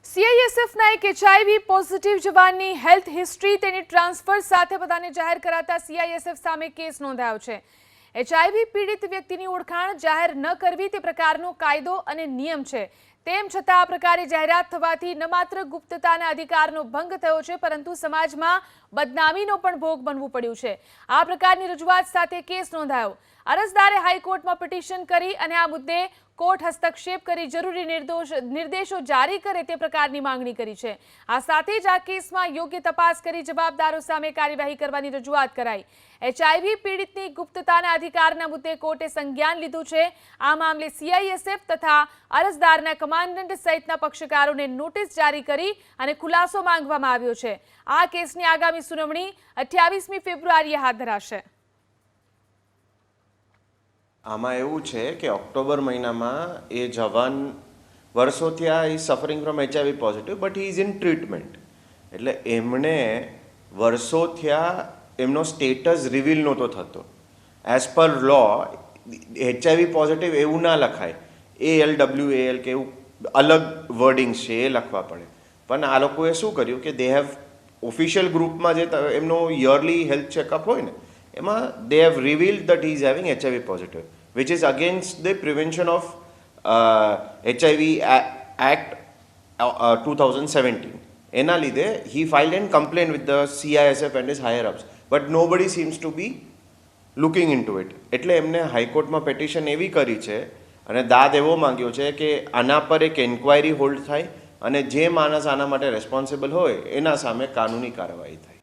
સીઆઈએસએફના એક HIV positive જવાનની health history તેની transfer સાથે બધાને જાહેર કરાતા સીઆઈએસએફ સામે કેસ નોંધાયો છે। એચઆઈવી પીડિત વ્યક્તિની ઓળખાણ જાહેર ન કરવી તે પ્રકારનો કાયદો અને નિયમ છે। તેમ છતાં આ પ્રકારે જાહેરાત થવાથી ન માત્ર ગુપ્તતાના અધિકારનો ભંગ થયો છે પરંતુ સમાજમાં બદનામીનો પણ ભોગ બનવું પડ્યું છે। આ પ્રકારની રજૂઆત સાથે કેસ નોંધાયો। અરજદારે હાઈકોર્ટમાં પિટિશન કરી અને આ મુદ્દે કોર્ટ હસ્તક્ષેપ કરી જરૂરી નિર્દેશો જારી કરે તે પ્રકારની માંગણી કરી છે। આ સાથે જ આ કેસમાં યોગ્ય તપાસ કરી જવાબદારો સામે કાર્યવાહી કરવાની રજૂઆત કરાઈ। એચઆઈવી પીડિતની ગુપ્તતાના અધિકારના મુદ્દે કોર્ટે સંજ્ઞાન લીધું છે। આ મામલે સીઆઈએસએફ તથા અરજદારના કમાન્ડન્ટ સહિતના પક્ષકારોને નોટિસ જારી કરી અને ખુલાસો માંગવામાં આવ્યો છે। આ કેસની આગામી સુનાવણી 28મી ફેબ્રુઆરીએ હાથ ધરાશે। આમાં એવું છે કે ઓક્ટોબર મહિનામાં એ જવાન વર્ષોથી આ is suffering from HIV positive but he is in treatment, એટલે એમણે વર્ષોથી એમનો સ્ટેટસ રિવીલ નહોતો થતો। એઝ પર લો એચઆઈવી પોઝિટિવ એવું ના લખાય, ALWAL કે એવું અલગ વર્ડિંગ્સ છે એ લખવા પડે। પણ આ લોકોએ શું કર્યું કે દે હેવ ઓફિશિયલ ગ્રુપમાં જે એમનો યરલી હેલ્થ ચેકઅપ હોય ને એમાં they have revealed that he is having HIV positive, which is against the Prevention of HIV Act 2017. એના લીધે he filed a complaint with the CISF and his higher ups, but nobody seems to be looking into it. એટલે એમને હાઈકોર્ટમાં petition એવી કરી છે અને દાદ એવો માંગ્યો છે કે આના પર એક એન્ક્વાયરી હોલ્ડ થાય અને જે માણસ આના માટે રેસ્પોન્સિબલ હોય એના સામે કાનૂની કાર્યવાહી થાય।